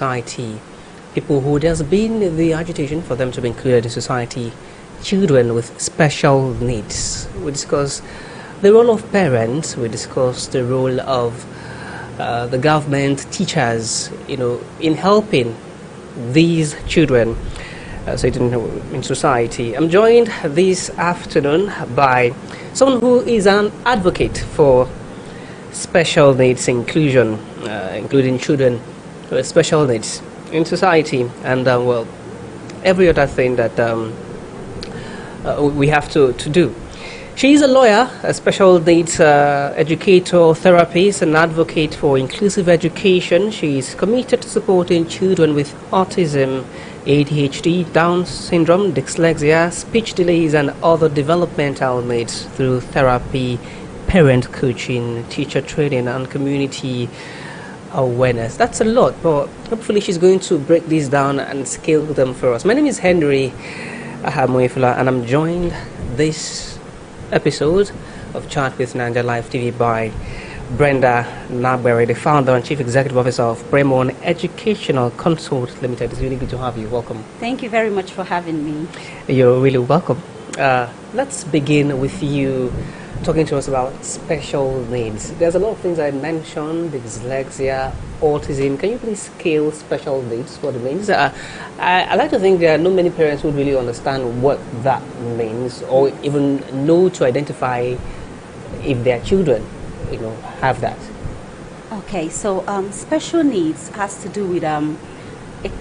society, people who there's been the agitation for them to be included in society, children with special needs. We discuss the role of parents, we discuss the role of the government, teachers, in helping these children in society. I'm joined this afternoon by someone who is an advocate for special needs inclusion, including children with special needs in society, and every other thing that we have to do. She is a lawyer, a special needs educator, therapist, and advocate for inclusive education. She is committed to supporting children with autism, ADHD, Down syndrome, dyslexia, speech delays, and other developmental needs through therapy, parent coaching, teacher training, and community awareness. That's a lot, but hopefully she's going to break these down and scale them for us. My name is Henry Ahamoifula, and I'm joined this episode of Chat with Naija Live TV by Brenda Nagberi, the founder and chief executive officer of Bremon Educational Consult Limited. It's really good to have you. Welcome. Thank you very much for having me. You're really welcome. Let's begin with you talking to us about special needs. There's a lot of things I mentioned: dyslexia, autism. Can you please scale special needs for the means? I like to think there are not many parents who really understand what that means, or even know to identify if their children, have that. Okay, so special needs has to do with a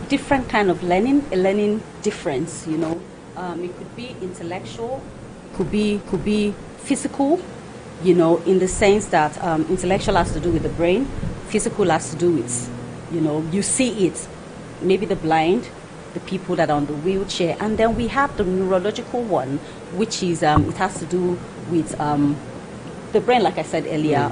different kind of learning, a learning difference. It could be intellectual, could be physical, in the sense that intellectual has to do with the brain, physical has to do with, you see it, maybe the blind, the people that are on the wheelchair, and then we have the neurological one, which is, it has to do with the brain, like I said earlier,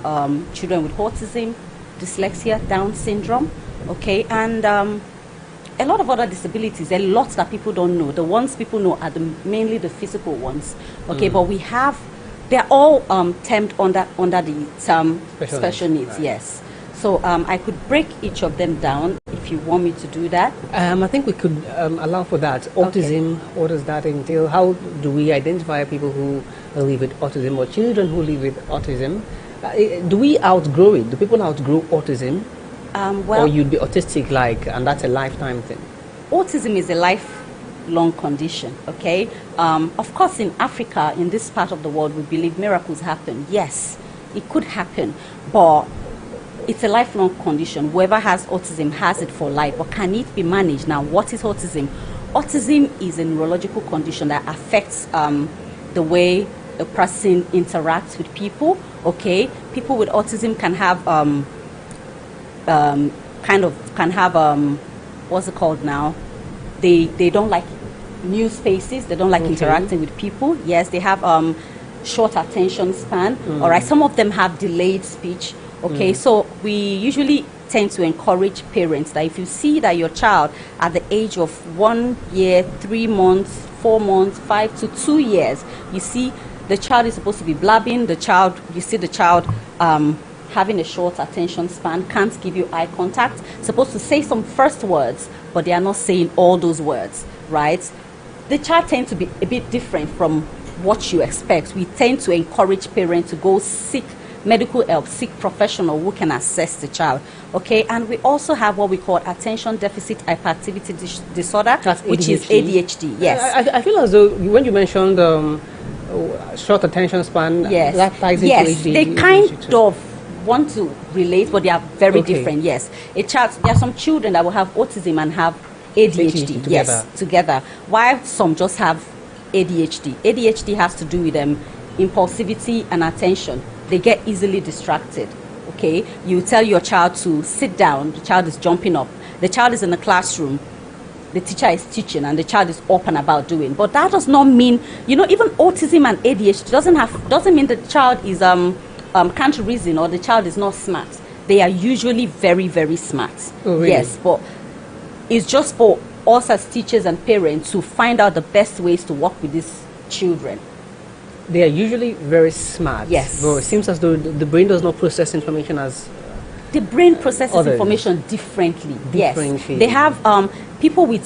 children with autism, dyslexia, Down syndrome, okay, and a lot of other disabilities, a lot that people don't know. The ones people know are mainly the physical ones, okay, but we have, they're all termed under the term special needs, right. Yes. So I could break each of them down if you want me to do that. I think we could allow for that. Autism, okay. What does that entail? How do we identify people who live with autism or children who live with autism? Do we outgrow it? Do people outgrow autism? Or you'd be autistic and that's a lifetime thing? Autism is a lifelong condition, okay? Of course, in Africa, in this part of the world, we believe miracles happen. Yes, it could happen, but it's a lifelong condition. Whoever has autism has it for life, but can it be managed? Now, what is autism? Autism is a neurological condition that affects the way a person interacts with people, okay? People with autism can have what's it called now? They don't like new spaces. They don't like interacting with people. Yes, they have short attention span. All right, some of them have delayed speech. Okay, so we usually tend to encourage parents that if you see that your child at the age of 1 year, 3 months, 4 months, 5 to 2 years, you see the child is supposed to be blabbing. You see the child having a short attention span, can't give you eye contact, supposed to say some first words, but they are not saying all those words, right? The child tends to be a bit different from what you expect. We tend to encourage parents to go seek medical help, seek professional who can assess the child, okay? And we also have what we call attention deficit hyperactivity disorder, which is ADHD, yes. I feel as though when you mentioned short attention span, yes, that ties into ADHD. They kind of want to relate, but they are very different. Yes, there are some children that will have autism and have ADHD. Together. While some just have ADHD. ADHD has to do with impulsivity and attention. They get easily distracted. Okay, you tell your child to sit down, the child is jumping up. The child is in the classroom, the teacher is teaching, and the child is up and about doing. But that does not mean, even autism and ADHD doesn't mean the child is can't reason or the child is not smart. They are usually very, very smart. Oh, really? Yes, but it's just for us as teachers and parents to find out the best ways to work with these children. They are usually very smart. Yes. But it seems as though the brain does not process information as The brain processes Others. information differently. Differently. Yes. They have people with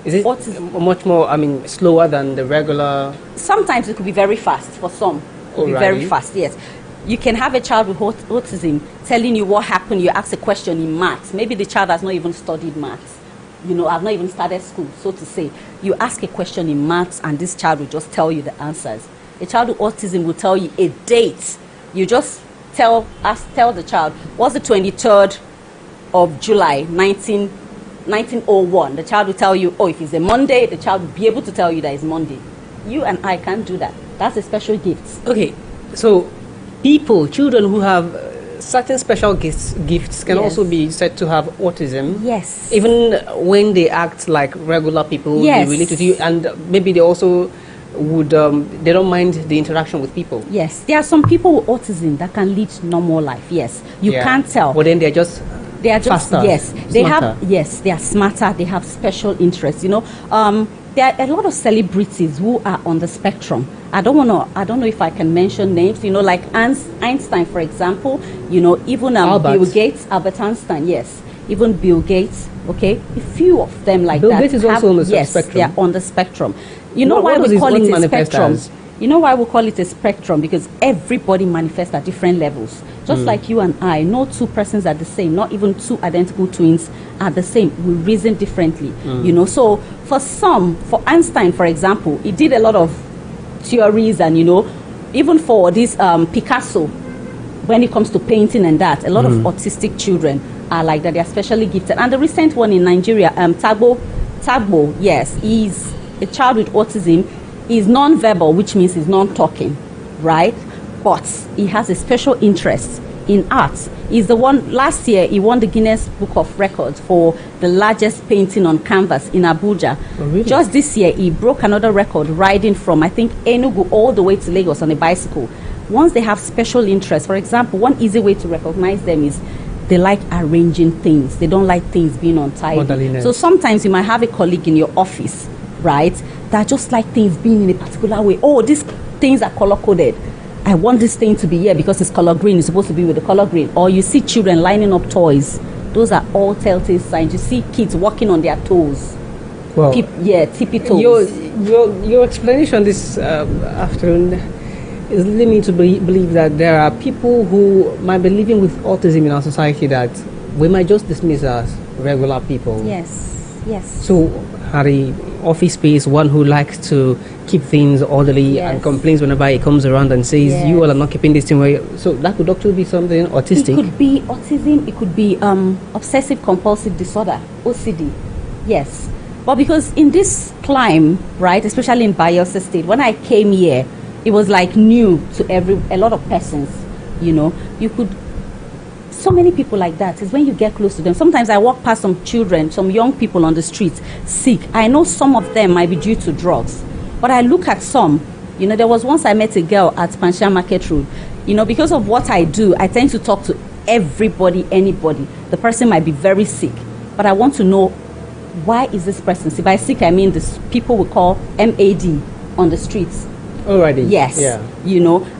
Is it autism. much more, slower than the regular? Sometimes it could be very fast for some. It could be very fast, yes. You can have a child with autism telling you what happened. You ask a question in maths. Maybe the child has not even studied maths. I've not even started school, so to say. You ask a question in maths and this child will just tell you the answers. A child with autism will tell you a date. You just tell the child, what's the 23rd of July, 1901? The child will tell you, if it's a Monday, the child will be able to tell you that it's Monday. You and I can't do that. That's a special gift. Okay, so children who have certain special gifts can also be said to have autism. Yes. Even when they act like regular people, yes. They relate to you, and maybe they also would, they don't mind the interaction with people. Yes, there are some people with autism that can lead normal life. Yes, you can't tell. But then they are just faster, they are smarter. They have special interests. There are a lot of celebrities who are on the spectrum. I don't know if I can mention names. Like Einstein, for example. Even Bill Gates, Albert Einstein. Yes, even Bill Gates. Okay, a few of them like Bill that. Bill Gates is also on the spectrum. Yes, they are on the spectrum. Why what we call it a spectrum? As? You know why we call it a spectrum? Because everybody manifests at different levels. Just like you and I, no two persons are the same. Not even two identical twins are the same. We reason differently. So for Einstein, for example, he did a lot of theories, and even for this Picasso, when it comes to painting and that, a lot of autistic children are like that. They are specially gifted. And the recent one in Nigeria, Tagbo, yes, he's a child with autism. He's non-verbal, which means he's non-talking, right? But he has a special interest in art. He's the one, last year, he won the Guinness Book of Records for the largest painting on canvas in Abuja. Oh, really? Just this year, he broke another record riding from, I think, Enugu all the way to Lagos on a bicycle. Once they have special interest, for example, one easy way to recognize them is they like arranging things. They don't like things being untidy. So sometimes you might have a colleague in your office, right, that just like things being in a particular way. Oh, these things are color-coded. I want this thing to be here because it's color green. It's supposed to be with the color green. Or you see children lining up toys. Those are all telltale signs. You see kids walking on their toes. Well, tippy toes. Your explanation this afternoon is leading me to believe that there are people who might be living with autism in our society that we might just dismiss as regular people. Yes. So, Harry, office space, one who likes to keep things orderly and complains whenever he comes around and says, you all are not keeping this thing where so that could actually be something autistic. It could be autism, it could be obsessive compulsive disorder, OCD. Yes. But because in this climb, right, especially in Bayelsa State, when I came here, it was like new to a lot of persons, you could, so many people like that is when you get close to them. Sometimes I walk past some children, some young people on the streets, sick. I know some of them might be due to drugs, but I look at some, there was once I met a girl at Pansha Market Road, because of what I do, I tend to talk to everybody, anybody. The person might be very sick, but I want to know, why is this person sick? By sick, I mean this people we call MAD on the streets. Already? Yes. Yeah.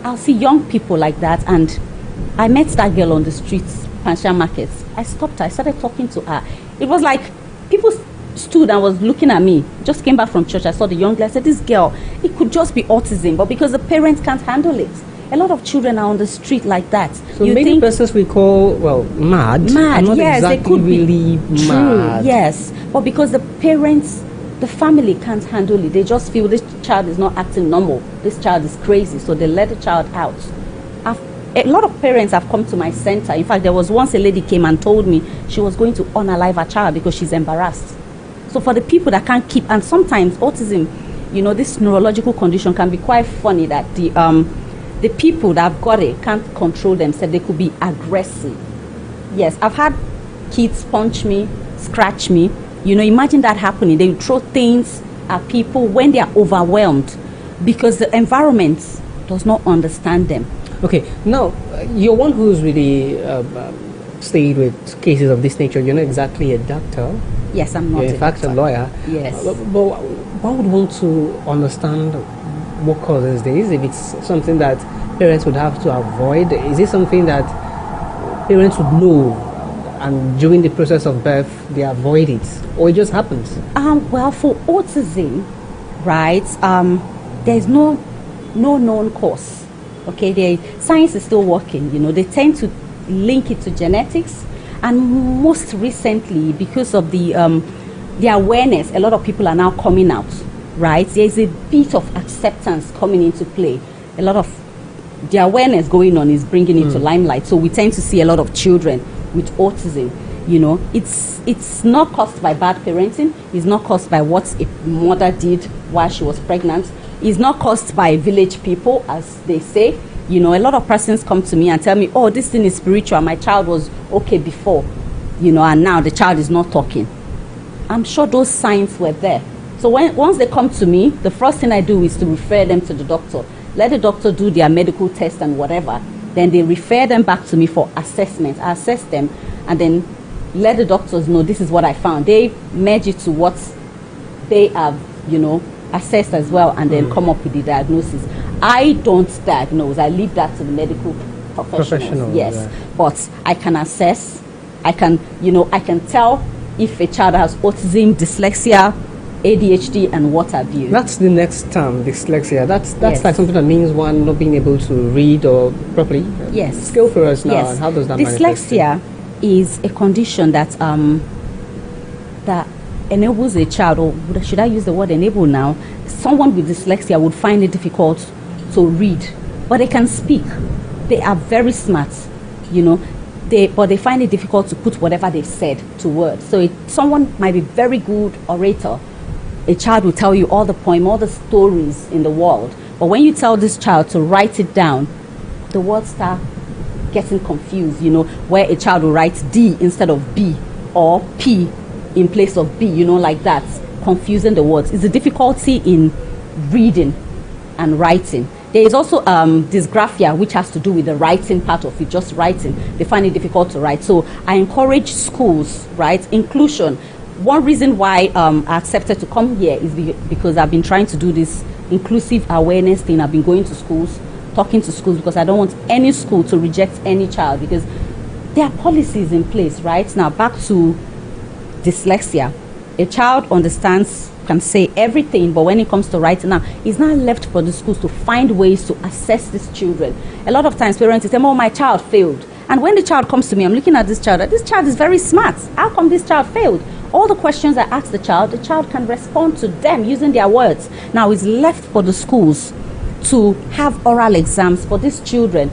I'll see young people like that, and I met that girl on the streets, Pansha Market. I stopped her. I started talking to her. It was like people stood and was looking at me. Just came back from church. I saw the young girl. I said, this girl, it could just be autism, but because the parents can't handle it. A lot of children are on the street like that. So many persons we call, mad. Mad, not yes. Exactly They could really be mad. True, yes. But because the parents, the family can't handle it. They just feel this child is not acting normal. This child is crazy. So they let the child out. A lot of parents have come to my center. In fact, there was once a lady came and told me she was going to unalive her child because she's embarrassed. So for the people that can't keep, and sometimes autism, this neurological condition can be quite funny that the people that have got it can't control themselves. They could be aggressive. Yes, I've had kids punch me, scratch me. Imagine that happening. They throw things at people when they are overwhelmed because the environment does not understand them. Okay, now, you're one who's really stayed with cases of this nature. You're not exactly a doctor. Yes, I'm not. You're in fact a lawyer. Yes. But one would want to understand what causes this, if it's something that parents would have to avoid. Is it something that parents would know, and during the process of birth, they avoid it, or it just happens? Well, for autism, right, there's no known cause. Okay, science is still working. They tend to link it to genetics, and most recently, because of the awareness, a lot of people are now coming out. Right, there's a bit of acceptance coming into play. A lot of the awareness going on is bringing it to limelight. So we tend to see a lot of children with autism. It's not caused by bad parenting. It's not caused by what a mother did while she was pregnant. It's not caused by village people, as they say. A lot of persons come to me and tell me, oh, this thing is spiritual. My child was okay before, and now the child is not talking. I'm sure those signs were there. So once they come to me, the first thing I do is to refer them to the doctor. Let the doctor do their medical test and whatever. Then they refer them back to me for assessment. I assess them and then let the doctors know this is what I found. They merge it to what they have, assessed as well, and then come up with the diagnosis. I don't diagnose. I leave that to the medical professionals. Yes. Yeah. But I can assess. I can tell if a child has autism, dyslexia, ADHD, and what have you. That's the next term, dyslexia. That's yes. Like something that means one not being able to read or properly. Yes. Scale for us now. Yes. And how does that dyslexia is a condition that that enables a child, or should I use the word enable now? Someone with dyslexia would find it difficult to read, but they can speak. They are very smart, but they find it difficult to put whatever they said to words. So someone might be very good orator. A child will tell you all the poem, all the stories in the world. But when you tell this child to write it down, the words start getting confused, where a child will write D instead of B, or P in place of B, like that, confusing the words. It's a difficulty in reading and writing. There is also dysgraphia, which has to do with the writing part of it, just writing. They find it difficult to write. So I encourage schools, right, inclusion. One reason why I accepted to come here is because I've been trying to do this inclusive awareness thing. I've been going to schools, talking to schools, because I don't want any school to reject any child, because there are policies in place, right? Now, back to dyslexia. A child understands, can say everything, but when it comes to writing now, it's not left for the schools to find ways to assess these children. A lot of times parents say, oh, my child failed. And when the child comes to me, I'm looking at this child is very smart. How come this child failed? All the questions I ask the child can respond to them using their words. Now it's left for the schools to have oral exams for these children.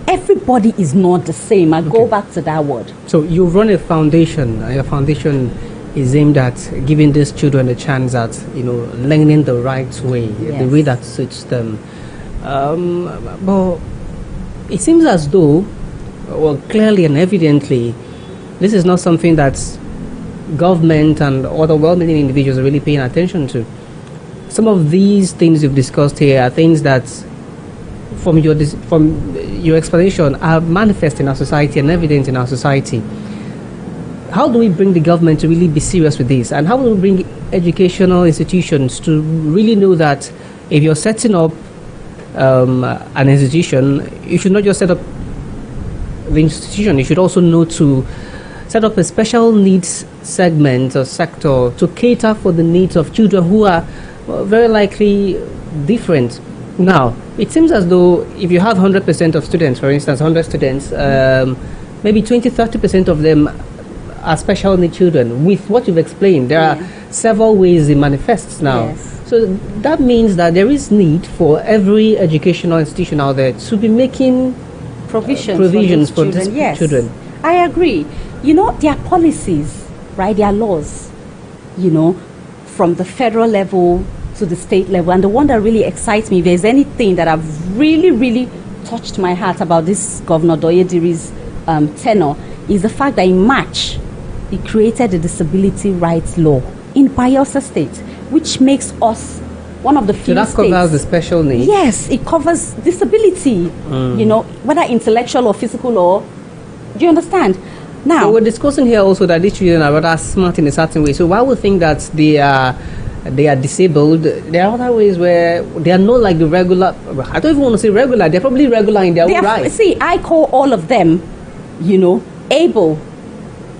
Everybody is not the same. I go back to that word. So you run a foundation, and your foundation is aimed at giving these children a chance at, learning the right way, yes. the way that suits them. But it seems as though, well, clearly and evidently, this is not something that's government and other well-meaning individuals are really paying attention to. Some of these things you've discussed here are things that, from your explanation, are manifest in our society and evident in our society. How do we bring the government to really be serious with this? And how do we bring educational institutions to really know that if you're setting up an institution, you should not just set up the institution, you should also know to set up a special needs segment or sector to cater for the needs of children who are very likely different. Now, it seems as though if you have 100% of students, for instance, 100 students, maybe 20-30% of them are special needs children. With what you've explained, there are several ways it manifests now. Yes. So that means that there is need for every educational institution out there to be making provisions for these children. I agree. There are policies, right? There are laws, from the federal level to the state level. And the one that really excites me, if there's anything that I've really, really touched my heart about this Governor Doyediri's tenure, is the fact that in March, he created the disability rights law in Bayelsa State, which makes us one of the few states. So that covers the special needs? Yes, it covers disability, whether intellectual or physical, or do you understand? Now, so we're discussing here also that these children are rather smart in a certain way. So while we think that they are disabled, there are other ways where they are not like the regular. I don't even want to say regular. They're probably regular in their own right. See, I call all of them able,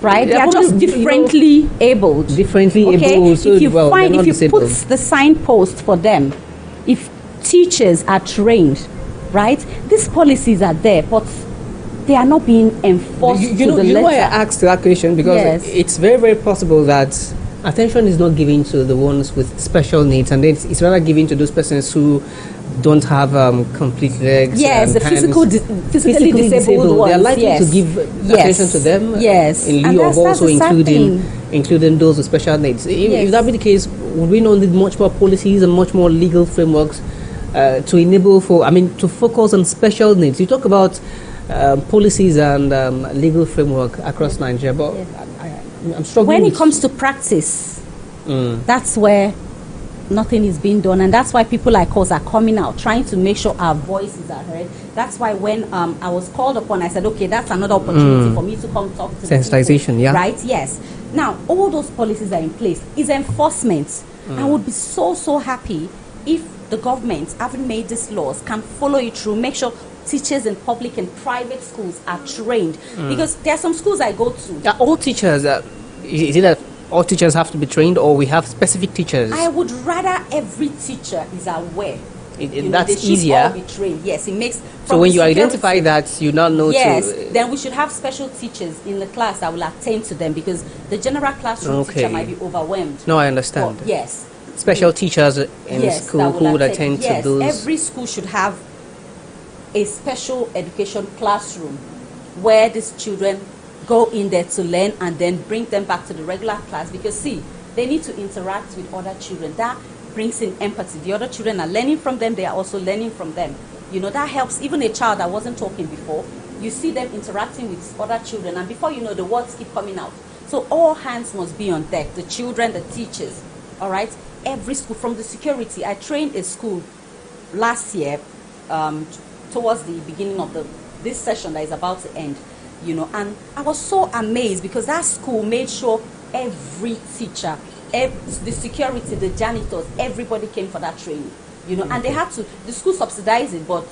right? They Yeah, are just probably, differently abled. Differently Okay? able. So, If you well, find, they're if not you put disabled. the signpost for them, if teachers are trained, right? These policies are there, but they are not being enforced to the You know why I letter. asked that question? Because Yes. it's very, very possible that attention is not given to the ones with special needs, and then it's rather given to those persons who don't have complete legs. Yes, and the hands. physically disabled ones. They are likely yes. to give Yes. attention to them. Yes, In and lieu of that's also the sad thing. including those with special needs. Yes. If that be the case, would we not need much more policies and much more legal frameworks to enable to focus on special needs? You talk about policies and legal framework across Nigeria, but I'm struggling When it with- comes to practice, that's where nothing is being done, and that's why people like us are coming out, trying to make sure our voices are heard. That's why when I was called upon, I said, okay, that's another opportunity for me to come talk to the Sensitization, people, yeah. right? Yes. Now, all those policies are in place. It's enforcement. I would be so happy if the government, having made these laws, can follow it through, make sure teachers in public and private schools are trained. Because there are some schools I go to. all teachers, is it that all teachers have to be trained, or we have specific teachers? I would rather every teacher is aware. That's they should easier. all be trained. Yes, it makes. So from when the you security- identify that, you now know yes, to. then we should have special teachers in the class that will attend to them, because the general classroom Okay. teacher might be overwhelmed. No, I understand. But yes, Special teachers in yes, school that who will would attend yes, to those. every school should have a special education classroom where these children go in there to learn and then bring them back to the regular class, because see, they need to interact with other children. That brings in empathy. The other children are learning from them, they are also learning from them. That helps. Even a child that wasn't talking before, you see them interacting with other children, and before you know, the words keep coming out. So all hands must be on deck, the children, the teachers, all right? Every school, from the security. I trained a school last year, towards the beginning of this session that is about to end, and I was so amazed, because that school made sure every teacher, the security, the janitors, everybody came for that training, and they had to, the school subsidized it, but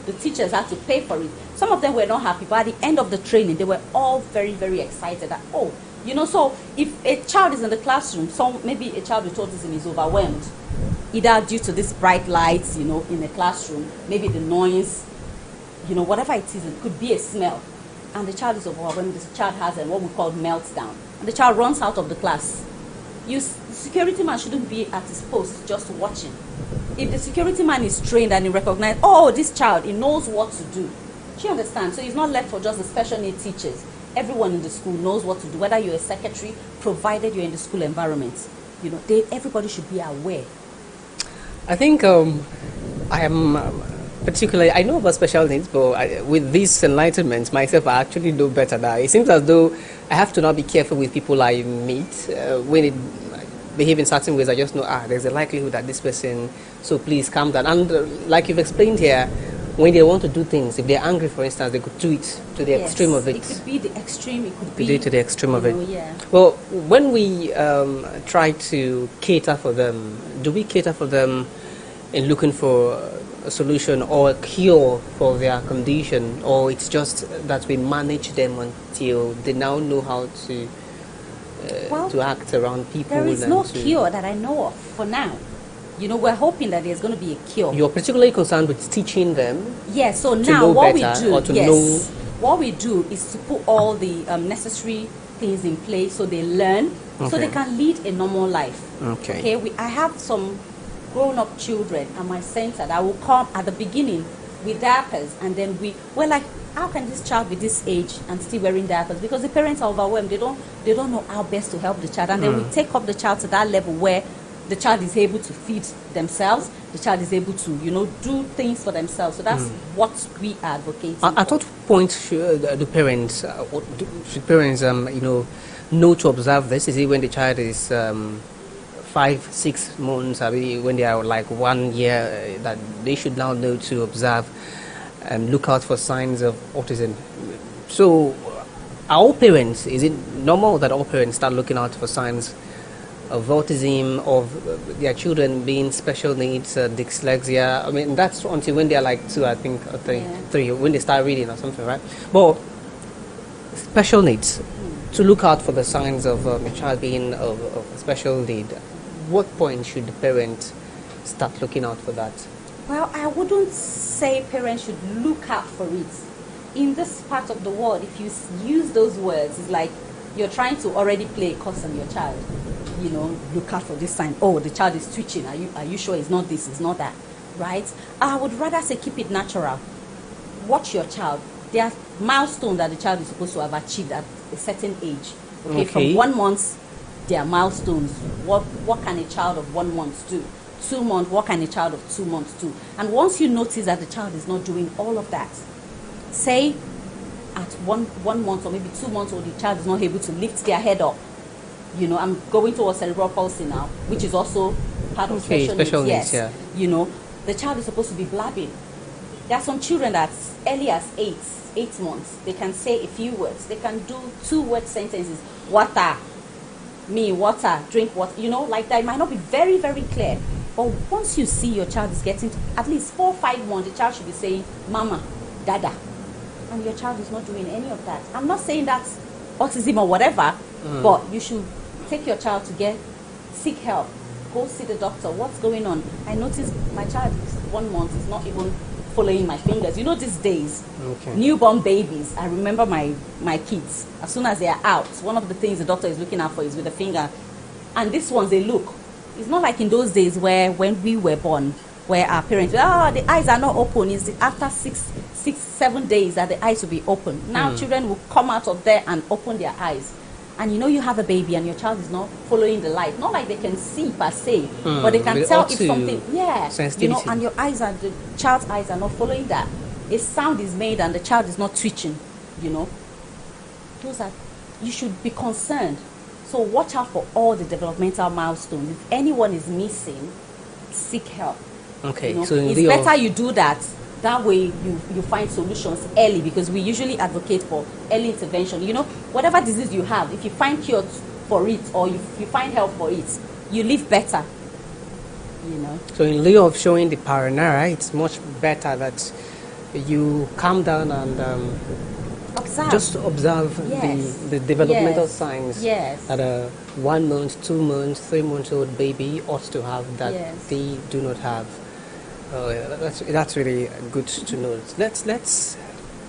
the teachers had to pay for it. Some of them were not happy, but at the end of the training, they were all very, very excited that, so if a child is in the classroom, maybe a child with autism is overwhelmed, either due to these bright lights, in the classroom, maybe the noise, whatever it is, it could be a smell, and the child is overwhelmed. The child has what we call meltdown, and the child runs out of the class. The security man shouldn't be at his post just watching. If the security man is trained and he recognizes, this child, he knows what to do. Do you understand? So he's not left for just the special need teachers. Everyone in the school knows what to do, whether you're a secretary, provided you're in the school environment. Everybody should be aware. I think I am particularly, I know about special needs, but with this enlightenment, myself, I actually know better now. It seems as though I have to now be careful with people I meet when it behave in certain ways. I just know, there's a likelihood that this person, so please calm down. And like you've explained here, when they want to do things, if they're angry, for instance, they could do it to the extreme of it. It could be the extreme, it could They be... do it to the extreme of it. Yeah. Well, when we try to cater for them, do we cater for them in looking for a solution or a cure for their condition, or it's just that we manage them until they now know how to act around people? There is no cure that I know of for now. We're hoping that there's going to be a cure. You're particularly concerned with teaching them? Yes, so to now know what better, we do, or to know... what we do is to put all the necessary things in place so they learn, so they can lead a normal life. Okay. I have some grown-up children at my center that will come at the beginning with diapers, and then we're like, how can this child be this age and still wearing diapers? Because the parents are overwhelmed. They don't know how best to help the child, and then we take up the child to that level where the child is able to feed themselves, the child is able to do things for themselves. So that's what we are advocating. At what point should the parents know to observe this? Is it when the child is 5-6 months, when they are like 1 year, that they should now know to observe and look out for signs of autism? So all parents, is it normal that all parents start looking out for signs of autism, of their children being special needs, dyslexia? That's until when they are like 2, I think, or 3, when they start reading or something, right? But special needs, to look out for the signs of a child being of a special need, what point should the parent start looking out for that? Well, I wouldn't say parents should look out for it. In this part of the world, if you use those words, it's like you're trying to already play a curse on your child. You know, look out for this sign. Oh, the child is twitching. Are you sure it's not this, it's not that? Right? I would rather say keep it natural. Watch your child. There are milestones that the child is supposed to have achieved at a certain age. Okay. From 1 month, there are milestones. What can a child of 1 month do? 2 months, what can a child of 2 months do? And once you notice that the child is not doing all of that, say at one month or maybe 2 months old, the child is not able to lift their head up. You know, I'm going towards cerebral palsy now, which is also part of special needs. Yes. Yeah. You know, the child is supposed to be blabbing. There are some children that as early as 8 months, they can say a few words. They can do 2-word sentences. Water, me, water, drink water. You know, like that. It might not be very, very clear. But once you see your child is getting to at least 4 or 5 months, the child should be saying, Mama, Dada. And your child is not doing any of that. I'm not saying that's autism or whatever, but you should take your child to seek help. Go see the doctor. What's going on? I noticed my child is 1 month is not even following my fingers. You know, these days, newborn babies, I remember my kids, as soon as they are out, one of the things the doctor is looking out for is with the finger. And these ones, they look. It's not like in those days where when we were born, where our parents, the eyes are not open. It's after 6-7 days that the eyes will be open. Now children will come out of there and open their eyes. And you know you have a baby and your child is not following the light. Not like they can see per se, but they can tell if something, you know, and the child's eyes are not following that. A sound is made and the child is not twitching, you know. You should be concerned. So watch out for all the developmental milestones. If anyone is missing, seek help. Okay, you know? so it's better you do that. That way you find solutions early, because we usually advocate for early intervention. You know, whatever disease you have, if you find cure for it or if you find help for it, you live better. You know. So in lieu of showing the paranoia, it's much better that you calm down and just observe the developmental signs that a 1 month, 2 months, 3 months old baby ought to have that they do not have. That's really good to know. Let's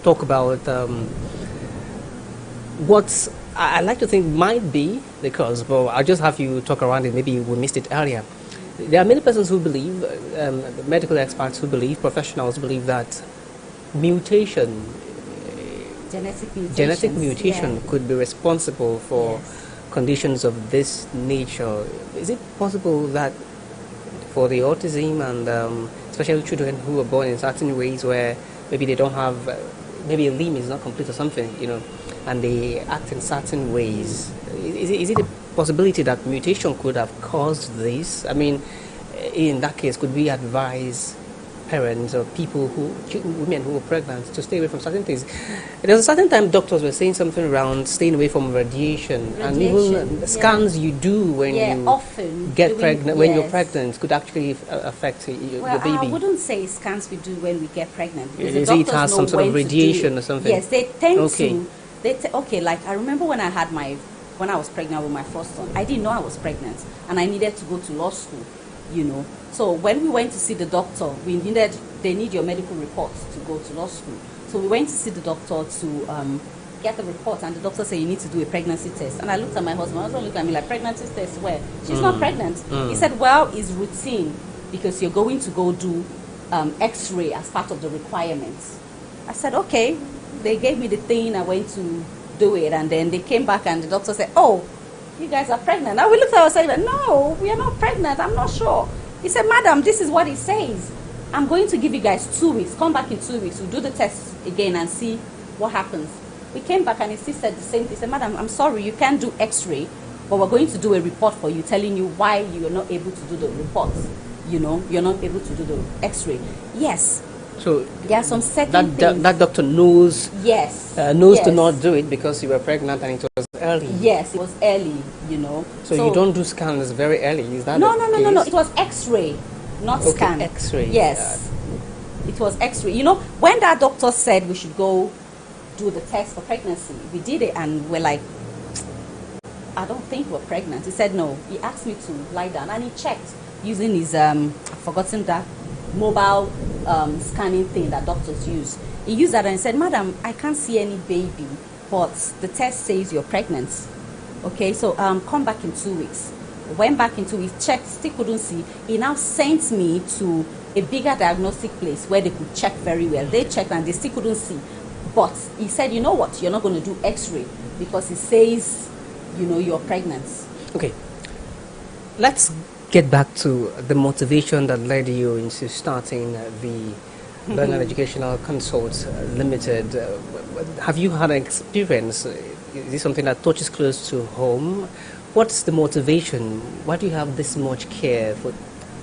talk about what I like to think might be the cause, but I'll just have you talk around it. Maybe we missed it earlier. There are many persons who believe, medical experts who believe, professionals believe that genetic mutation could be responsible for conditions of this nature. Is it possible that for the autism and especially children who are born in certain ways where maybe they don't have, maybe a limb is not complete or something, you know, and they act in certain ways, is it a possibility that mutation could have caused this? I mean, in that case, could we advise parents or people women who are pregnant to stay away from certain things? There was a certain time doctors were saying something around staying away from radiation and even scans you do when you often get pregnant, when you're pregnant, could actually affect your baby. I wouldn't say scans we do when we get pregnant, because the doctors it has some sort of radiation or something. Yes, they tend to. Like I remember when I was pregnant with my first son, I didn't know I was pregnant and I needed to go to law school, you know. So when we went to see the doctor, they need your medical reports to go to law school. So we went to see the doctor to get the report, and the doctor said you need to do a pregnancy test. And I looked at my husband. My husband looked at me like, pregnancy test where? She's not pregnant. He said, well, it's routine because you're going to go do X-ray as part of the requirements. I said, okay. They gave me the thing. I went to do it, and then they came back and the doctor said, oh, you guys are pregnant. Now we looked at ourselves and said, no, we are not pregnant. I'm not sure. He said, madam, this is what it says. I'm going to give you guys 2 weeks. Come back in 2 weeks. We'll do the test again and see what happens. We came back and he still said the same thing. He said, madam, I'm sorry, you can't do X-ray, but we're going to do a report for you telling you why you are not able to do the reports. You know, you're not able to do the X-ray. Yes. So there are some certain things. That doctor knows to not do it because you were pregnant and it was early. Yes, it was early, you know. So you don't do scans very early, is that No. It was X-ray, not scan. X-ray. Yes. It was X-ray. You know, when that doctor said we should go do the test for pregnancy. We did it, and we're like, I don't think we're pregnant. He said no. He asked me to lie down, and he checked using his I've forgotten that mobile scanning thing that doctors use. He used that and said, "Madam, I can't see any baby, but the test says you're pregnant. Okay, so come back in 2 weeks." Went back in 2 weeks, checked, still couldn't see. He now sent me to a bigger diagnostic place where they could check very well. They checked and they still couldn't see. But he said, you know what, you're not going to do x-ray because it says, you know, you're pregnant. Okay. Let's get back to the motivation that led you into starting the Learner Educational Consult Limited. Have you had an experience? Is this something that touches close to home? What's the motivation? Why do you have this much care for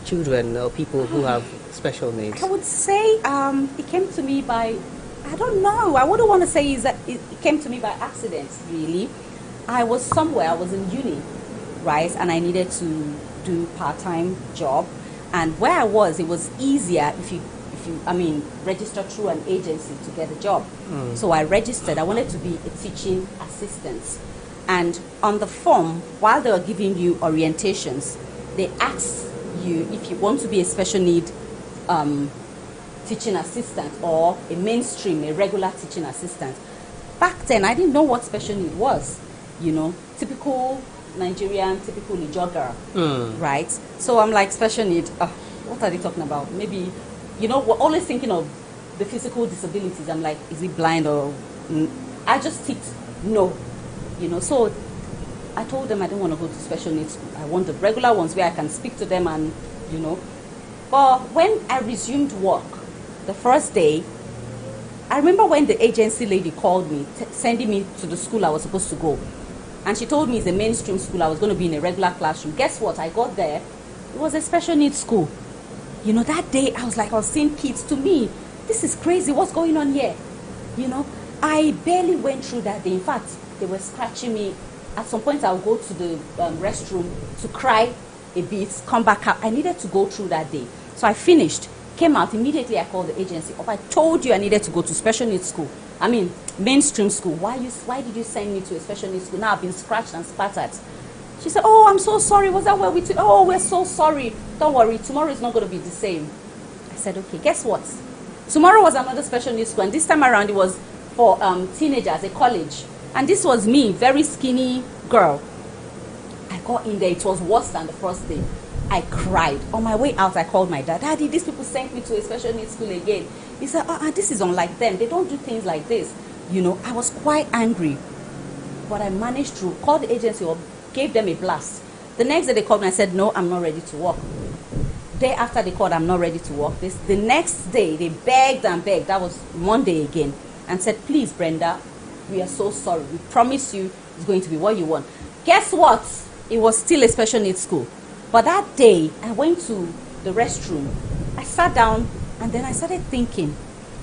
children or people who have special needs? I would say it came to me by, I don't know, I wouldn't want to say is that it came to me by accident, really. I was somewhere, I was in uni, right, and I needed to do part-time job, and where I was, it was easier if you register through an agency to get a job. So I registered. I wanted to be a teaching assistant, and on the form, while they were giving you orientations, they asked you if you want to be a special need teaching assistant or a mainstream, a regular teaching assistant. Back then, I didn't know what special need was. You know, typical Nigerian, typical Niger girl, right? So I'm like, special need, what are they talking about? Maybe, you know, we're always thinking of the physical disabilities. I'm like, is he blind or... I just ticked no, you know. So I told them I don't want to go to special needs school. I want the regular ones where I can speak to them and, you know. But when I resumed work, the first day, I remember when the agency lady called me, sending me to the school I was supposed to go. And she told me it's a mainstream school. I was going to be in a regular classroom. Guess what? I got there. It was a special needs school. You know, that day, I was seeing kids. To me, this is crazy. What's going on here? You know, I barely went through that day. In fact, they were scratching me. At some point, I'll go to the restroom to cry a bit, come back out. I needed to go through that day. So I finished, came out. Immediately, I called the agency up. I told you I needed to go to special needs school. I mean, mainstream school. Why did you send me to a special needs school? Now I've been scratched and spattered. She said, oh, I'm so sorry. Was that where we took? Oh, we're so sorry. Don't worry. Tomorrow is not going to be the same. I said, okay, guess what? Tomorrow was another special needs school. And this time around, it was for teenagers, a college. And this was me, very skinny girl. I got in there. It was worse than the first day. I cried. On my way out, I called my dad. Daddy, these people sent me to a special needs school again. He said, this is unlike them. They don't do things like this. You know, I was quite angry. But I managed to call the agency or gave them a blast. The next day they called me and said, no, I'm not ready to work. Day after they called, I'm not ready to work. The next day, they begged and begged. That was Monday again. And said, please, Brenda, we are so sorry. We promise you it's going to be what you want. Guess what? It was still a special needs school. But that day, I went to the restroom. I sat down, and then I started thinking,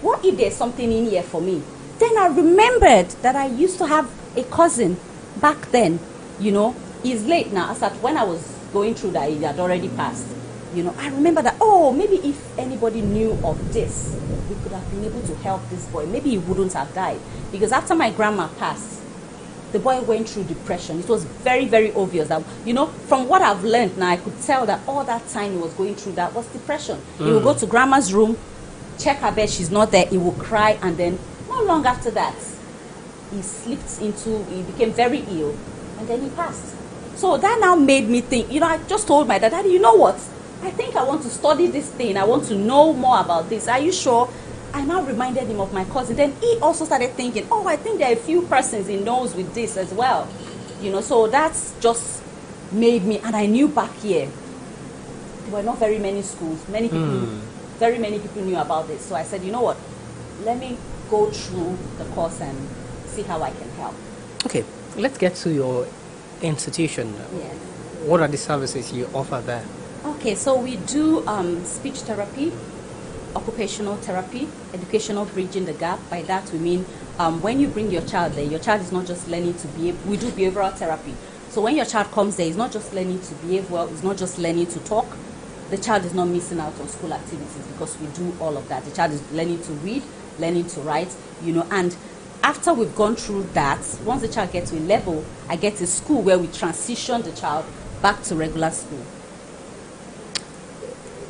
what if there's something in here for me? Then I remembered that I used to have a cousin back then. You know, he's late now. As at when I was going through that, he had already passed. You know, I remember that, oh, maybe if anybody knew of this, we could have been able to help this boy. Maybe he wouldn't have died. Because after my grandma passed, the boy went through depression. It was very, very obvious that, you know, from what I've learned now, I could tell that all that time he was going through that was depression. He would go to grandma's room, check her bed, she's not there, he would cry, and then not long after that, he became very ill, and then he passed. So that now made me think, you know, I just told my dad, Daddy, you know what? I think I want to study this thing. I want to know more about this. Are you sure? I now reminded him of my cousin. Then he also started thinking, oh, I think there are a few persons he knows with this as well. You know, so that's just made me, and I knew back here, there were not very many schools. Very many people knew about this. So I said, you know what? Let me go through the course and see how I can help. Okay, let's get to your institution. Yes. What are the services you offer there? Okay, so we do speech therapy, occupational therapy, educational bridging the gap. By that we mean when you bring your child there, your child is not just learning to behave. We do behavioral therapy. So when your child comes there, he's not just learning to behave well, he's not just learning to talk. The child is not missing out on school activities because we do all of that. The child is learning to read, learning to write, you know, and after we've gone through that, once the child gets to a level, I get to school where we transition the child back to regular school.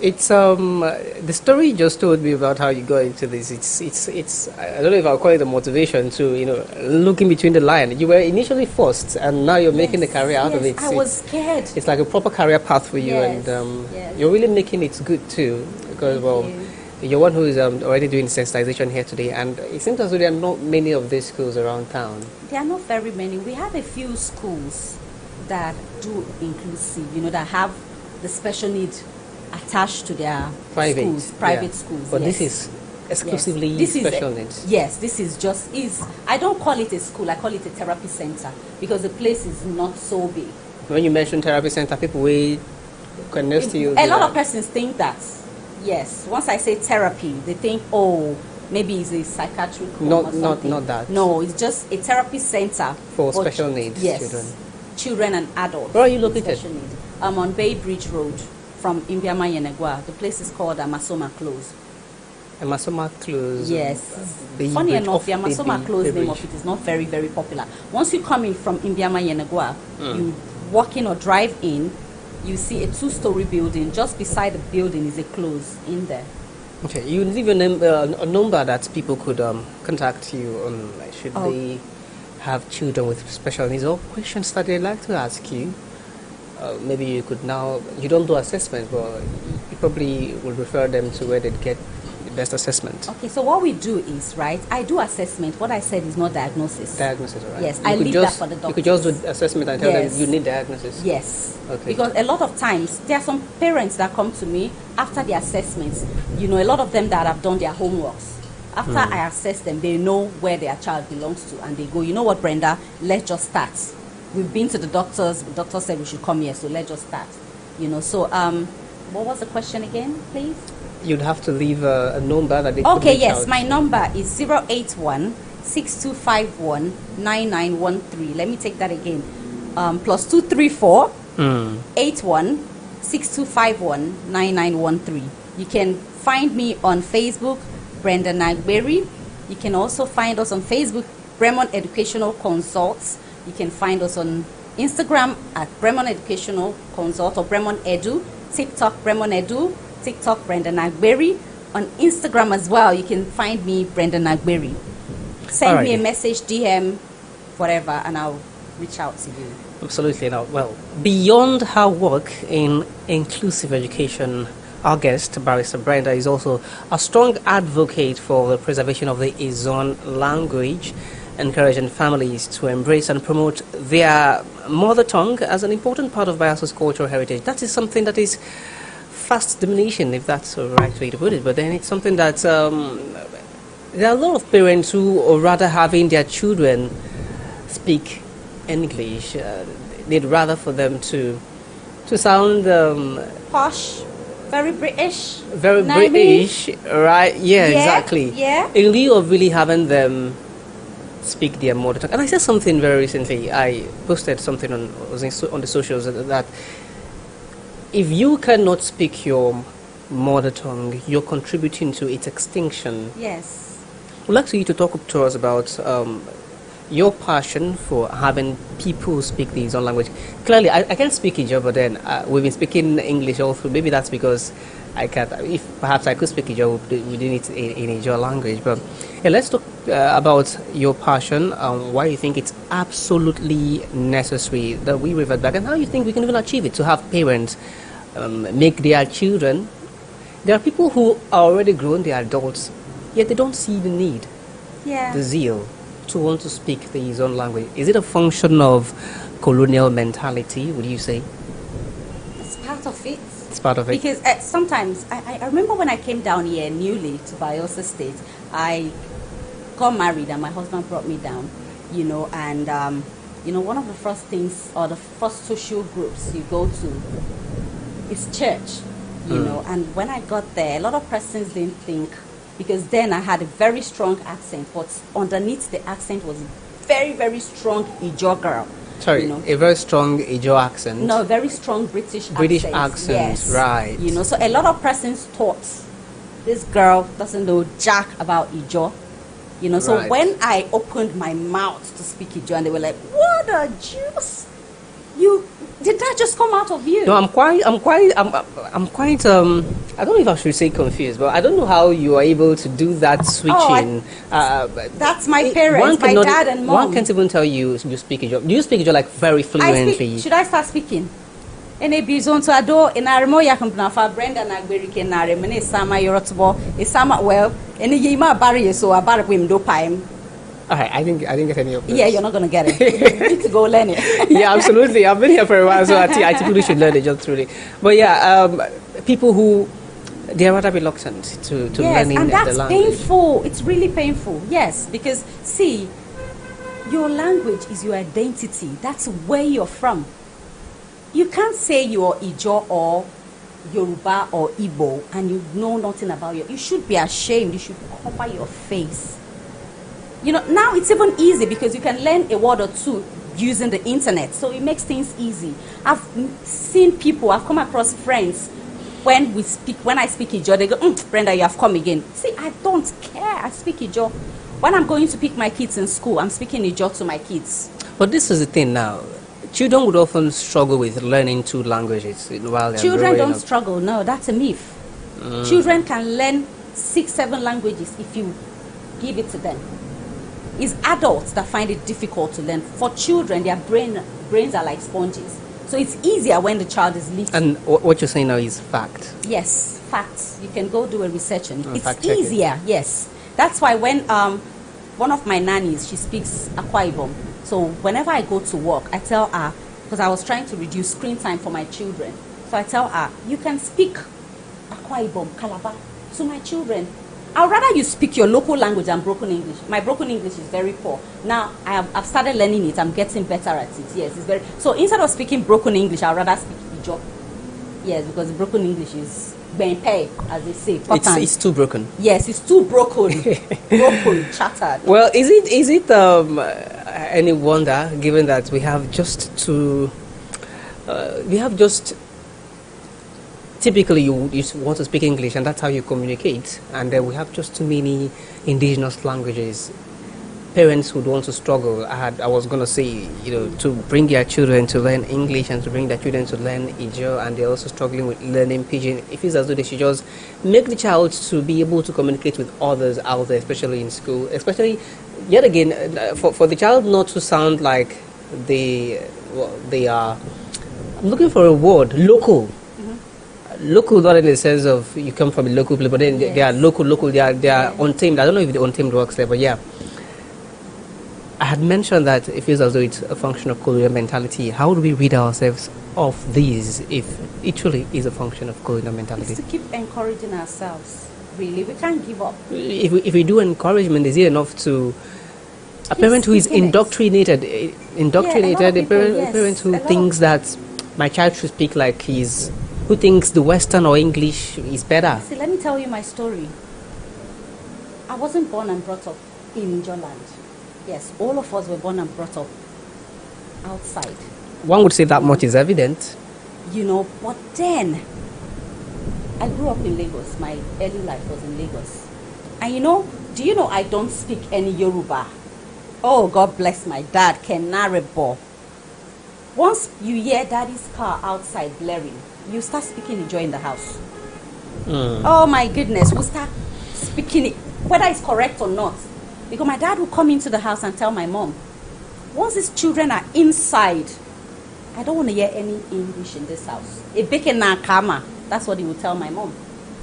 It's the story you just told me about how you got into this. It's I don't know if I'll call it a motivation to look in between the line. You were initially forced, and now you're making a career out of it. I was scared. It's like a proper career path for you, Yes, and yes. you're really making it good too. Because you're one who is already doing sensitization here today, and it seems as though there are not many of these schools around town. There are not very many. We have a few schools that do inclusive, that have the special need attached to their private schools. But yes. this is exclusively This is special needs. Yes, this is I don't call it a school, I call it a therapy center because the place is not so big. When you mention therapy center, people will connect to you. A lot of persons think that, yes, once I say therapy, they think, oh, maybe it's a psychiatric home or something. Not that. No, it's just a therapy center. For special needs children. Children and adults. Where are you located? Special need. I'm on Bay Bridge Road from Imbiama Yenegua. The place is called Amasoma Close. Amasoma Close. Yes. Bay Funny Bridge, enough, the off Amasoma Bay Close name Bridge. of it is not very, very popular. Once you come in from Imbiama Yenegua, you walk in or drive in, you see a 2-story building. Just beside the building is a close in there. Okay, you leave a number that people could contact you on. Should they have children with special needs or questions that they'd like to ask you? Maybe you could now, you don't do assessment, but you probably would refer them to where they'd get the best assessment. Okay, so what we do is, right, I do assessment. What I said is not diagnosis. Diagnosis, all right? Yes, I leave that for the doctors. You could just do assessment and tell Yes. them you need diagnosis. Yes. Okay. Because a lot of times, there are some parents that come to me after the assessments. A lot of them that have done their homeworks. After I assess them, they know where their child belongs to, and they go, you know what, Brenda, let's just start. We've been to the doctors. The doctor said we should come here, so let's just start. So what was the question again, please? You'd have to leave a number that they could Okay, reach yes, out. my number is 081-6251-9913. Let me take that again. +234 81-6251-9913. You can find me on Facebook, Brenda Nagberi. You can also find us on Facebook, Bremon Educational Consults. You can find us on Instagram at Bremon Educational Consult or Bremon Edu, TikTok Bremon Edu, TikTok Brenda Nagberi. On Instagram as well, you can find me Brenda Nagberi. Send me a message, DM, whatever, and I'll reach out to you. Absolutely. Now, well, beyond her work in inclusive education, our guest, Barrister Brenda, is also a strong advocate for the preservation of the Izon language, encouraging families to embrace and promote their mother tongue as an important part of Biafra's cultural heritage. That is something that is fast diminishing, if that's the right way to put it. But then it's something that there are a lot of parents who are rather having their children speak English. They'd rather for them to sound Posh, very British. very British, right? Yeah, exactly. Yeah. In lieu of really having them speak their mother tongue. And I said something very recently. I posted something on the socials that if you cannot speak your mother tongue, you're contributing to its extinction. Yes. I'd like you to talk to us about your passion for having people speak the Izon language. Clearly, I can't speak Ijaw, but then we've been speaking English all through. Maybe that's because I can't. If perhaps I could speak Ijaw, we did it in Ijaw language. But yeah, let's talk about your passion, why you think it's absolutely necessary that we revert back, and how you think we can even achieve it, to have parents make their children. There are people who are already grown, they are adults, yet they don't see the need, the zeal to want to speak the Izon language. Is it a function of colonial mentality, would you say? It's part of it. It's part of it. Because sometimes, I remember when I came down here newly to Bayelsa State, I got married and my husband brought me down, and one of the first things, or the first social groups you go to is church, and when I got there, a lot of persons didn't think, because then I had a very strong accent, but underneath the accent was very, very strong Ijaw girl. Sorry, a very strong Ijaw accent? No, very strong British accent. Yes. Right. So a lot of persons thought this girl doesn't know jack about Ijaw. You know, so Right. when I opened my mouth to speak Ijo, and they were like, "What a juice! You did that just come out of you?" No, I'm quite. I don't know if I should say confused, but I don't know how you are able to do that switching. That's my One parents, my cannot- dad and mom. One can't even tell you speak Ijo. Do you speak Ijo like very fluently? Should I start speaking? Ene bizon to ado inaremo yakumpna fa Brenda Nagberi kenare mene sama yorotobo isama well ene yima barrier so about window pime. All right, I didn't get any of this. Yeah, you're not gonna get it. You need to go learn it. Yeah, absolutely. I've been here for a while, so I think people should learn it just truly. But yeah, people who they're rather reluctant to Yes, learning and that's the language. painful. It's really painful. Yes, because see, your language is your identity. That's where you're from. You can't say you're Ijo or Yoruba or Igbo and you know nothing about it. You should be ashamed. You should cover your face. You know, now it's even easy because you can learn a word or two using the internet. So it makes things easy. I've seen people, I've come across friends, when I speak Ijo, they go, Brenda, you have come again. See, I don't care. I speak Ijo. When I'm going to pick my kids in school, I'm speaking Ijo to my kids. But this is the thing now. Children would often struggle with learning two languages while they're Children growing don't up. struggle. No, that's a myth. Children can learn 6, 7 languages if you give it to them. It's adults that find it difficult to learn. For children, their brains are like sponges. So it's easier when the child is little. And what you're saying now is fact. Yes, facts. You can go do a research on it. It's fact check it. easier, yes. That's why when one of my nannies, she speaks Akwa Ibom. So whenever I go to work, I tell her, because I was trying to reduce screen time for my children. So I tell her, you can speak Akwa Ibom, Calabar to my children. I'd rather you speak your local language than broken English. My broken English is very poor. Now I've started learning it. I'm getting better at it. Yes, it's very. So instead of speaking broken English, I'd rather speak Ijo. Yes, because broken English is benpei, as they say. It's too broken. Yes, it's too broken, broken, chattered. Well, is it any wonder, given that we have just typically you want to speak English and that's how you communicate, and we have just too many indigenous languages. Parents would want to struggle. I was going to say, to bring their children to learn English and to bring their children to learn Ijo, and they're also struggling with learning Pidgin. It feels as though they should just make the child to be able to communicate with others out there, especially in school. Especially, yet again, for the child not to sound like they are. I'm looking for a word, local. Local, not in the sense of you come from a local place, but then they are local. They are untamed. I don't know if the untamed works there, but yeah. I had mentioned that it feels as though it's a function of colonial mentality. How do we rid ourselves of these if it truly is a function of colonial mentality? It's to keep encouraging ourselves. Really, we can't give up. If we do encouragement, is it enough to a parent who is indoctrinated, a parent who thinks that my child should speak like who thinks the Western or English is better? See, let me tell you my story. I wasn't born and brought up in Ijo land. Yes, all of us were born and brought up outside. One would say that much is evident. But then I grew up in Lagos. My early life was in Lagos. And do you know I don't speak any Yoruba? Oh, God bless my dad, Kenarebo. Once you hear daddy's car outside blaring, you start speaking Ijo in the house. Oh my goodness, we'll start speaking it, whether it's correct or not. Because my dad would come into the house and tell my mom, once these children are inside, I don't want to hear any English in this house. That's what he would tell my mom.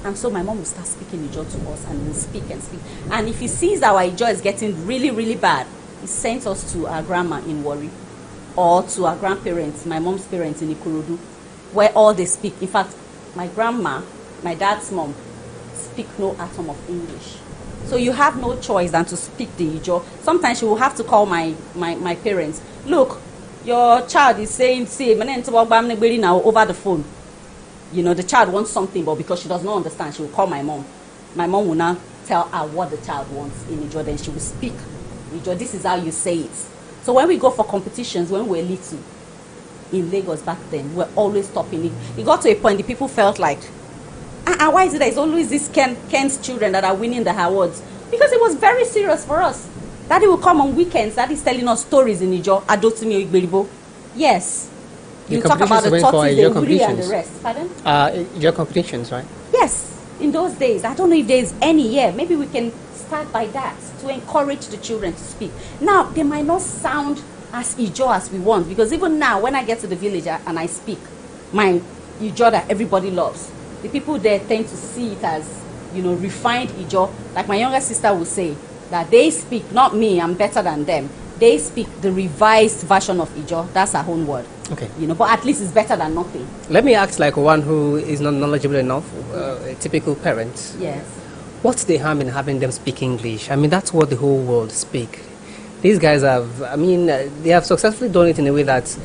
And so my mom would start speaking Ijo to us, and we'll speak and speak. And if he sees our Ijo is getting really, really bad, he sends us to our grandma in Warri, or to our grandparents, my mom's parents in Ikorodu, where all they speak. In fact, my grandma, my dad's mom, speak no atom of English. So you have no choice than to speak the Ijo. Sometimes you will have to call my parents. Look, your child is saying, now over the phone. The child wants something, but because she does not understand, she will call my mom. My mom will now tell her what the child wants in Ijo, then she will speak Ijo. This is how you say it. So when we go for competitions, when we were little, in Lagos back then, we're always stopping it. It got to a point, the people felt like, why is it that it's always these Ken's children that are winning the awards? Because it was very serious for us. Daddy will come on weekends. Daddy's telling us stories in Ijo, Adotimi Igberibo. Yes. You talk about the tortoise, the Uri, and the rest. Pardon? Your competitions, right? Yes. In those days, I don't know if there's any here. Maybe we can start by that to encourage the children to speak. Now, they might not sound as Ijo as we want, because even now, when I get to the village and I speak, my Ijo that everybody loves, the people there tend to see it as, refined Ijo. Like my younger sister will say, that they speak, not me, I'm better than them. They speak the revised version of Ijo. That's her own word. Okay. But at least it's better than nothing. Let me ask like one who is not knowledgeable enough, a typical parent. Yes. What's the harm in having them speak English? I mean, that's what the whole world speak. These guys have, they have successfully done it in a way that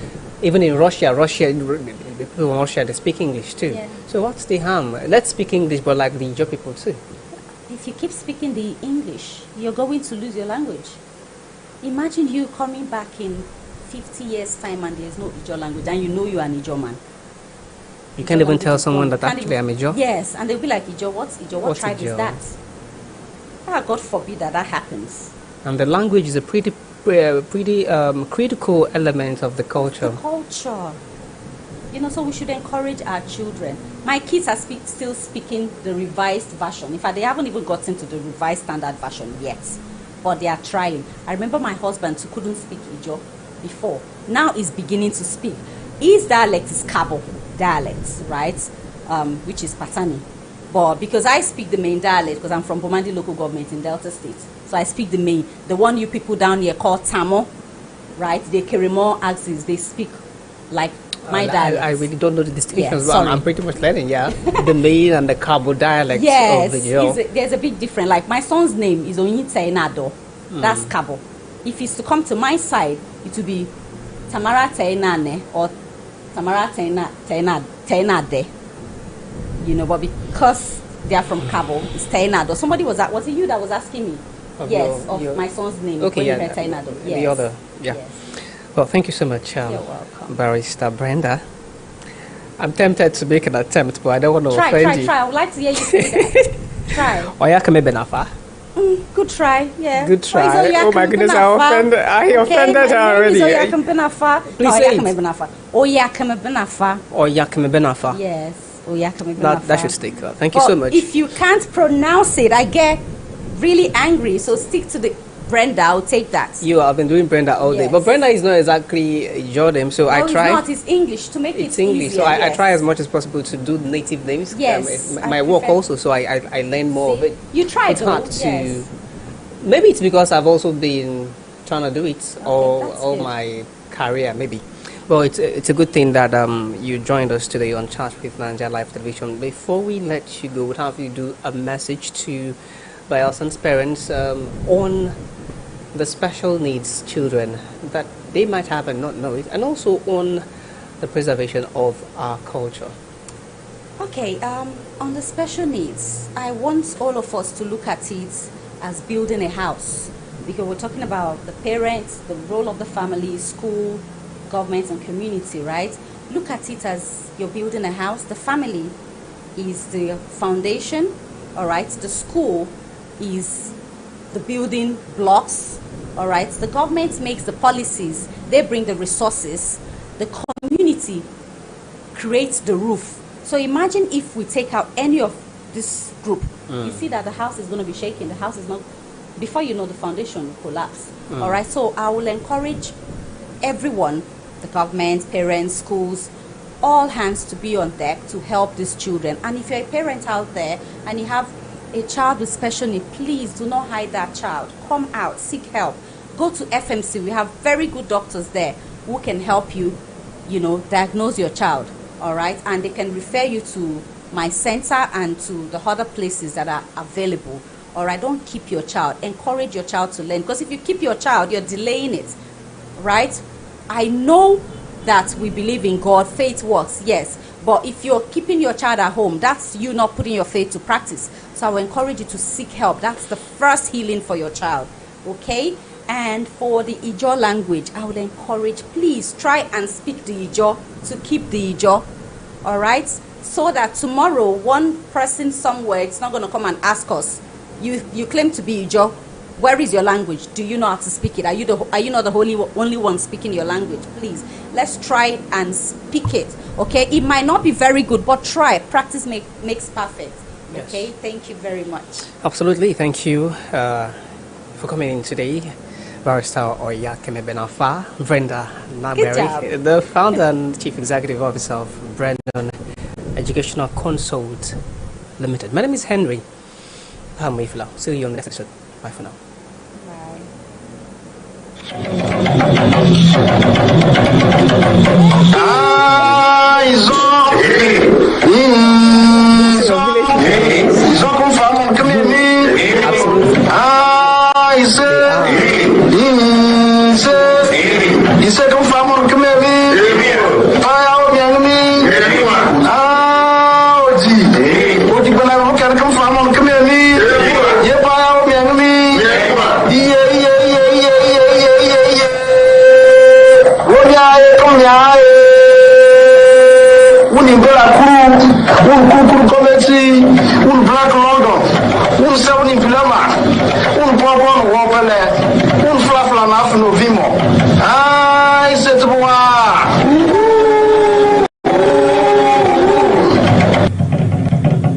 even in Russia, the people in Russia, they speak English too. Yeah. So what's the harm? Let's speak English, but like the Ijo people too. If you keep speaking the English, you're going to lose your language. Imagine you coming back in 50 years' time and there's no Ijo language, and you're an Ijo man. You can't even tell someone that actually I'm Ijo? Yes, and they'll be like, Ijo, what's Ijo? What tribe is that? God forbid that happens. And the language is a pretty critical element of the culture. The culture. So we should encourage our children. My kids are still speaking the revised version. In fact, they haven't even gotten to the revised standard version yet. But they are trying. I remember my husband who couldn't speak Ijo before. Now he's beginning to speak. His dialect is Cabo dialect, right? Which is Patani. But because I speak the main dialect, because I'm from Bomandi local government in Delta State, so I speak the main. The one you people down here call Tamo, right? The Keremo axis, they speak like my dialect. I really don't know the distinctions, Yeah, but I'm pretty much learning, the main and the Cabo dialects yes, of the Ijo. There's a big difference. Like my son's name is Onyita Enado. That's Cabo. If he's to come to my side, it will be Tamara Tainane or Tamara Tainade. But because they are from Cabo, it's Tainado. Somebody was it you that was asking me? Of my son's name. Okay, Tainado. Yes. The other, yeah. Yes. Well, thank you so much, You're welcome. Barrister Brenda. I'm tempted to make an attempt, but I don't want to offend you. Try. I would like to hear you say that. Try. Oyakame Benafa. Good try, yeah. Good try. Oh my goodness, I offended her already. Oyakame Benafa. Please say it. Oyakame Benafa. Oyakame Benafa. Yes, Oyakame Benafa. That should stick. Thank you so much. If you can't pronounce it, I get really angry. So stick to the Brenda. I'll take that. You have been doing Brenda all day, Yes. but Brenda is not exactly Jordan, so I try. It's not. It's English to make It's it English, easier, so I yes. try as much as possible to do native names. Yes, my I work prefer- also, so I learn more of it. You try It's though, hard to. yes. Maybe it's because I've also been trying to do it all that's good. my career, maybe. Well, it's a good thing that you joined us today on Chat with Naija Live Television. Before we let you go, we'll have you do a message to Bielson's parents on the special needs children that they might have and not know it, and also on the preservation of our culture. Okay, on the special needs, I want all of us to look at it as building a house, because we're talking about the parents, the role of the family, school, government, and community, right? Look at it as you're building a house. The family is the foundation, all right? The school is the building blocks, all right? The government makes the policies, they bring the resources, the community creates the roof. So imagine if we take out any of this group, you see that the house is going to be shaking. The house is not, before you know, the foundation will collapse. All right, so I will encourage everyone, the government, parents, schools, all hands to be on deck to help these children. And if you're a parent out there and you have a child with special need, please do not hide that child. Come out, seek help. Go to FMC. We have very good doctors there who can help you, diagnose your child. All right, and they can refer you to my center and to the other places that are available. All right, don't keep your child. Encourage your child to learn, because if you keep your child, you're delaying it, right? I know that we believe in God, faith works, yes, but if you're keeping your child at home, that's you not putting your faith to practice. So I will encourage you to seek help. That's the first healing for your child, okay? And for the Ijo language, I would encourage, please try and speak the Ijo to keep the Ijo, all right? So that tomorrow, one person somewhere, it's not going to come and ask us, You claim to be Ijo. Where is your language? Do you know how to speak it? Are you not the only one speaking your language? Please, let's try and speak it. Okay, it might not be very good, but try. Practice makes perfect. Yes. Okay, thank you very much. Absolutely, thank you for coming in today. Barrister Oyakeme Benafa, Brenda Nagberi, the founder and chief executive officer of Brandon Educational Consult Limited. My name is Henry. See you on the next episode. Bye for now.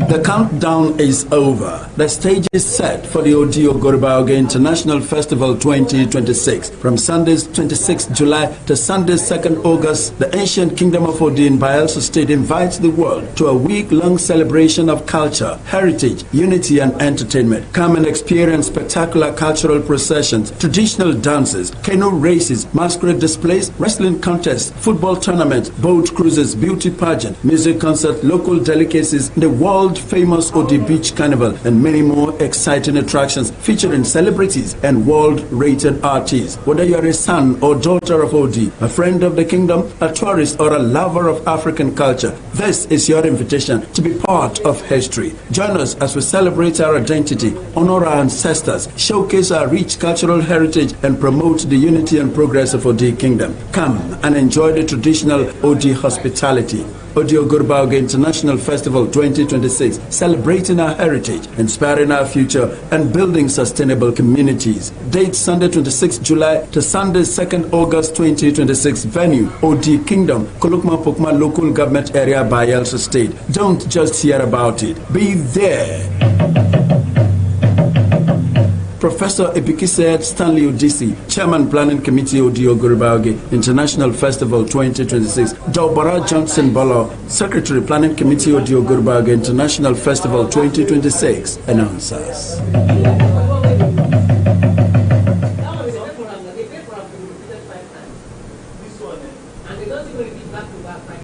The countdown is over. The stage is set for the Odio Gorbaoge International Festival 2026. From Sunday's 26th July to Sunday's 2nd August, the ancient kingdom of Odi in Bayelsa State invites the world to a week-long celebration of culture, heritage, unity, and entertainment. Come and experience spectacular cultural processions, traditional dances, canoe races, masquerade displays, wrestling contests, football tournaments, boat cruises, beauty pageant, music concert, local delicacies, the world-famous Odi Beach Carnival, and many more exciting attractions featuring celebrities and world-rated artists. Whether you're a son or daughter of Odi, a friend of the kingdom, a tourist, or a lover of African culture, this is your invitation to be part of history. Join us as we celebrate our identity, honor our ancestors, showcase our rich cultural heritage, and promote the unity and progress of Odi Kingdom. Come and enjoy the traditional Odi hospitality. Odio Gorbaoge International Festival 2026, celebrating our heritage, inspiring our future, and building sustainable communities. Date Sunday 26 July to Sunday 2nd August 2026. Venue Odi Kingdom, Kolokma Pokma Local Government Area, Bayelsa State. Don't just hear about it, be there. Professor Epikise Stanley Odisi, Chairman Planning Committee Odio Gorbaoge International Festival 2026. Daubara Johnson Bolo, Secretary Planning Committee Odio Gorbaoge International Festival 2026. Announcers.